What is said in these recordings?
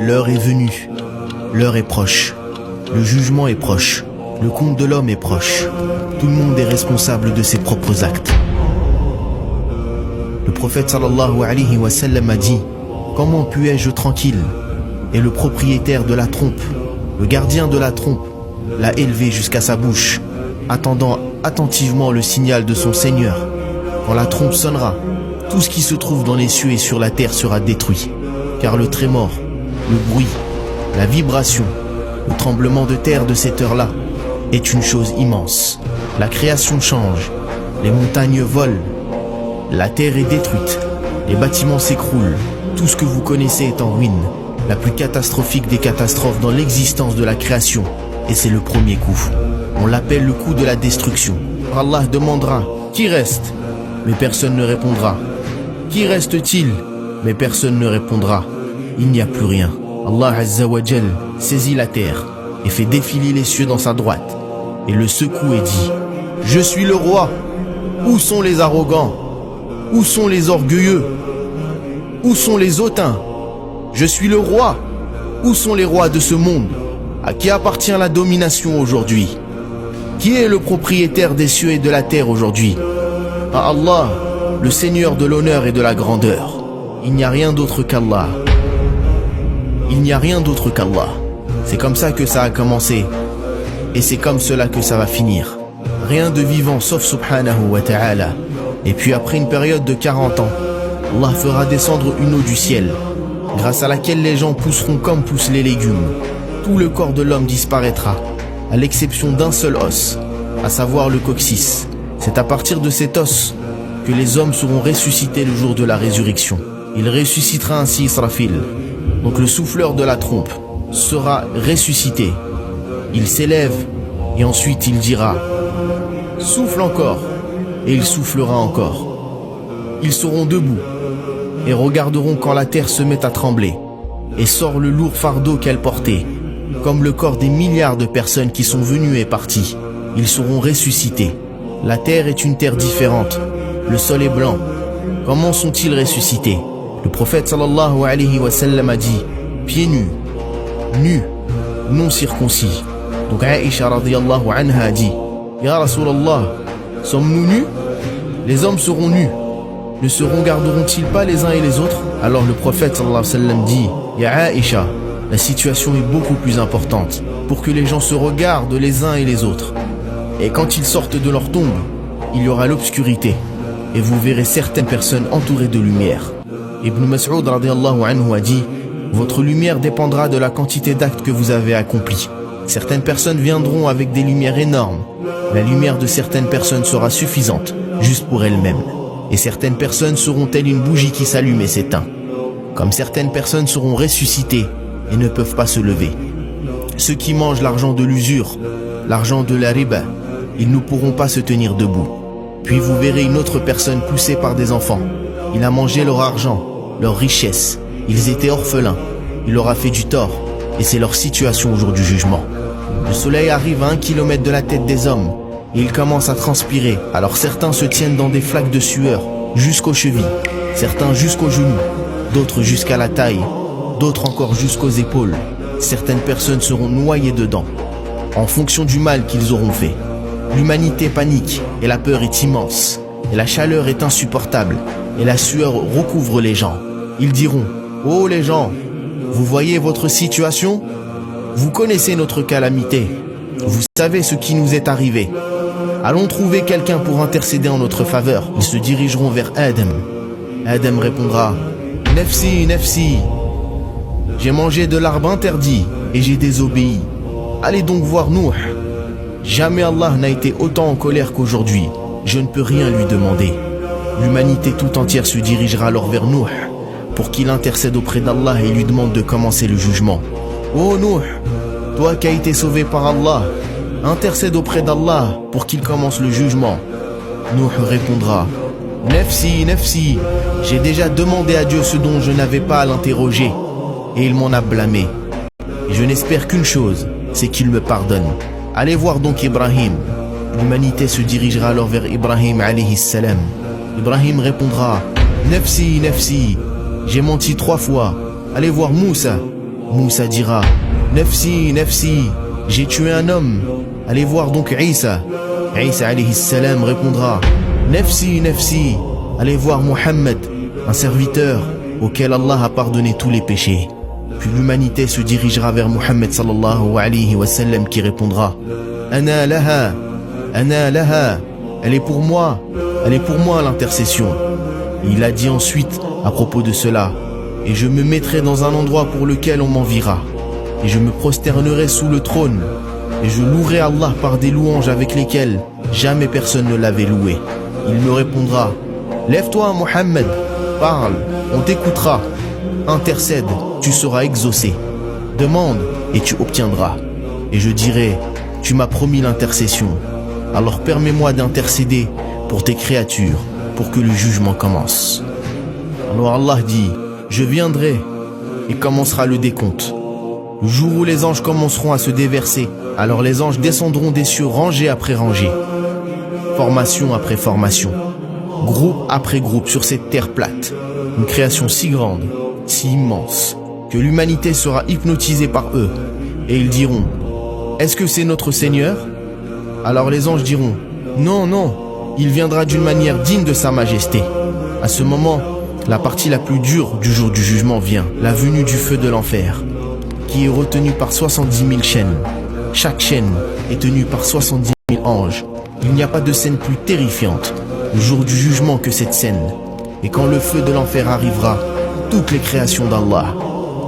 L'heure est venue, l'heure est proche, le jugement est proche, le compte de l'homme est proche. Tout le monde est responsable de ses propres actes. Le prophète sallallahu alayhi wa sallam a dit: comment puis-je tranquille? Et le propriétaire de la trompe, le gardien de la trompe, l'a élevé jusqu'à sa bouche, attendant attentivement le signal de son Seigneur. Quand la trompe sonnera, tout ce qui se trouve dans les cieux et sur la terre sera détruit. Car le trémor, le bruit, la vibration, le tremblement de terre de cette heure-là est une chose immense. La création change, les montagnes volent, la terre est détruite, les bâtiments s'écroulent, tout ce que vous connaissez est en ruine. La plus catastrophique des catastrophes dans l'existence de la création, et c'est le premier coup. On l'appelle le coup de la destruction. Allah demandera: qui reste? Mais personne ne répondra. Qui reste-t-il? Mais personne ne répondra. Il n'y a plus rien. Allah Azza wa Jal saisit la terre et fait défiler les cieux dans sa droite et le secoue et dit: je suis le roi. Où sont les arrogants? Où sont les orgueilleux? Où sont les hautains? Je suis le roi. Où sont les rois de ce monde? À qui appartient la domination aujourd'hui? Qui est le propriétaire des cieux et de la terre aujourd'hui? À Allah, le Seigneur de l'honneur et de la grandeur. Il n'y a rien d'autre qu'Allah. Il n'y a rien d'autre qu'Allah. C'est comme ça que ça a commencé. Et c'est comme cela que ça va finir. Rien de vivant sauf subhanahu wa ta'ala. Et puis après une période de 40 ans, Allah fera descendre une eau du ciel, grâce à laquelle les gens pousseront comme poussent les légumes. Tout le corps de l'homme disparaîtra, à l'exception d'un seul os, à savoir le coccyx. C'est à partir de cet os que les hommes seront ressuscités le jour de la résurrection. Il ressuscitera ainsi Israfil, donc le souffleur de la trompe, sera ressuscité. Il s'élève et ensuite il dira: souffle encore, et il soufflera encore. Ils seront debout et regarderont quand la terre se met à trembler et sort le lourd fardeau qu'elle portait, comme le corps des milliards de personnes qui sont venues et parties. Ils seront ressuscités. La terre est une terre différente. Le sol est blanc. Comment sont-ils ressuscités? Le prophète sallallahu alayhi wa sallam a dit: pieds nus, nus, non circoncis. Donc Aïcha radiyallahu anha a dit: Ya Rasulallah, sommes-nous nus? Les hommes seront nus. Ne se regarderont-ils pas les uns et les autres? Alors le prophète sallallahu alayhi wa sallam dit: Ya Aïcha, la situation est beaucoup plus importante pour que les gens se regardent les uns et les autres. Et quand ils sortent de leur tombe, il y aura l'obscurité et vous verrez certaines personnes entourées de lumière. Ibn Mas'ud radiyallahu anhu a dit: votre lumière dépendra de la quantité d'actes que vous avez accomplis. Certaines personnes viendront avec des lumières énormes. La lumière de certaines personnes sera suffisante, juste pour elles-mêmes. Et certaines personnes seront telles une bougie qui s'allume et s'éteint. Comme certaines personnes seront ressuscitées et ne peuvent pas se lever. Ceux qui mangent l'argent de l'usure, l'argent de la riba, ils ne pourront pas se tenir debout. Puis vous verrez une autre personne poussée par des enfants. Il a mangé leur argent, leur richesse. Ils étaient orphelins. Il leur a fait du tort. Et c'est leur situation au jour du jugement. Le soleil arrive à 1 kilomètre de la tête des hommes. Et ils commencent à transpirer. Alors certains se tiennent dans des flaques de sueur, jusqu'aux chevilles. Certains jusqu'aux genoux. D'autres jusqu'à la taille. D'autres encore jusqu'aux épaules. Certaines personnes seront noyées dedans, en fonction du mal qu'ils auront fait. L'humanité panique et la peur est immense. Et la chaleur est insupportable. Et la sueur recouvre les gens. Ils diront: oh les gens, vous voyez votre situation? Vous connaissez notre calamité. Vous savez ce qui nous est arrivé. Allons trouver quelqu'un pour intercéder en notre faveur. Ils se dirigeront vers Adam. Adam répondra: Nefsi, Nefsi. J'ai mangé de l'arbre interdit et j'ai désobéi. Allez donc voir Nuh. Jamais Allah n'a été autant en colère qu'aujourd'hui. Je ne peux rien lui demander. L'humanité tout entière se dirigera alors vers Nuh pour qu'il intercède auprès d'Allah et lui demande de commencer le jugement. Oh Nuh, toi qui as été sauvé par Allah, intercède auprès d'Allah pour qu'il commence le jugement. Nuh répondra: Nefsi, Nefsi, j'ai déjà demandé à Dieu ce dont je n'avais pas à l'interroger et il m'en a blâmé. Et je n'espère qu'une chose, c'est qu'il me pardonne. Allez voir donc Ibrahim. L'humanité se dirigera alors vers Ibrahim alayhi salam. Ibrahim répondra: Nefsi, Nefsi, j'ai menti 3 fois. Allez voir Moussa. Moussa dira: Nafsi, Nafsi, j'ai tué un homme. Allez voir donc Isa. Isa alayhi salam répondra: Nafsi, Nafsi, allez voir Muhammad, un serviteur auquel Allah a pardonné tous les péchés. Puis l'humanité se dirigera vers Muhammad sallallahu alayhi wa sallam qui répondra: Ana laha, Ana laha, elle est pour moi l'intercession. Et il a dit ensuite à propos de cela: et je me mettrai dans un endroit pour lequel on m'enviera, et je me prosternerai sous le trône, et je louerai Allah par des louanges avec lesquelles jamais personne ne l'avait loué. Il me répondra: lève-toi Muhammad, parle, on t'écoutera. Intercède, tu seras exaucé. Demande et tu obtiendras. Et je dirai: tu m'as promis l'intercession. Alors permets-moi d'intercéder pour tes créatures, pour que le jugement commence. Alors Allah dit: je viendrai et commencera le décompte. Le jour où les anges commenceront à se déverser, alors les anges descendront des cieux rangée après rangée, formation après formation, groupe après groupe sur cette terre plate. Une création si grande, si immense, que l'humanité sera hypnotisée par eux. Et ils diront: est-ce que c'est notre Seigneur? Alors les anges diront: non, non, il viendra d'une manière digne de sa majesté. À ce moment, la partie la plus dure du jour du jugement vient, la venue du feu de l'enfer, qui est retenu par 70 000 chaînes. Chaque chaîne est tenue par 70 000 anges. Il n'y a pas de scène plus terrifiante le jour du jugement que cette scène. Et quand le feu de l'enfer arrivera, toutes les créations d'Allah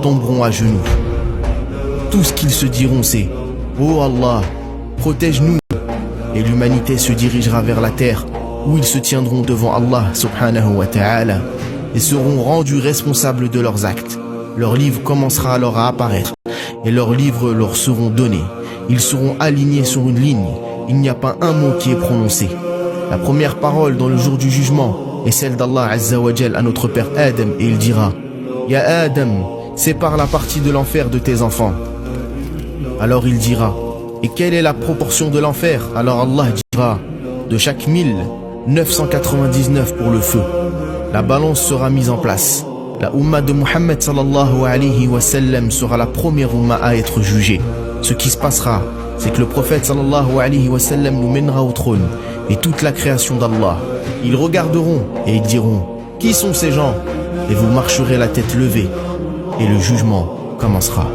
tomberont à genoux. Tout ce qu'ils se diront, c'est: oh Allah, protège-nous. Et l'humanité se dirigera vers la terre, où ils se tiendront devant Allah subhanahu wa ta'ala et seront rendus responsables de leurs actes. Leur livre commencera alors à apparaître et leurs livres leur seront donnés. Ils seront alignés sur une ligne. Il n'y a pas un mot qui est prononcé. La première parole dans le jour du jugement est celle d'Allah Azza wa Jal à notre père Adam, et il dira: Ya Adam, sépare la partie de l'enfer de tes enfants. Alors il dira: et quelle est la proportion de l'enfer? Alors Allah dira: de chaque 1000, 999 pour le feu. La balance sera mise en place. La Ummah de Muhammad sallallahu alayhi wa sallam sera la première Ummah à être jugée. Ce qui se passera, c'est que le prophète sallallahu alayhi wa sallam nous mènera au trône et toute la création d'Allah. Ils regarderont et ils diront: qui sont ces gens? Et vous marcherez la tête levée et le jugement commencera.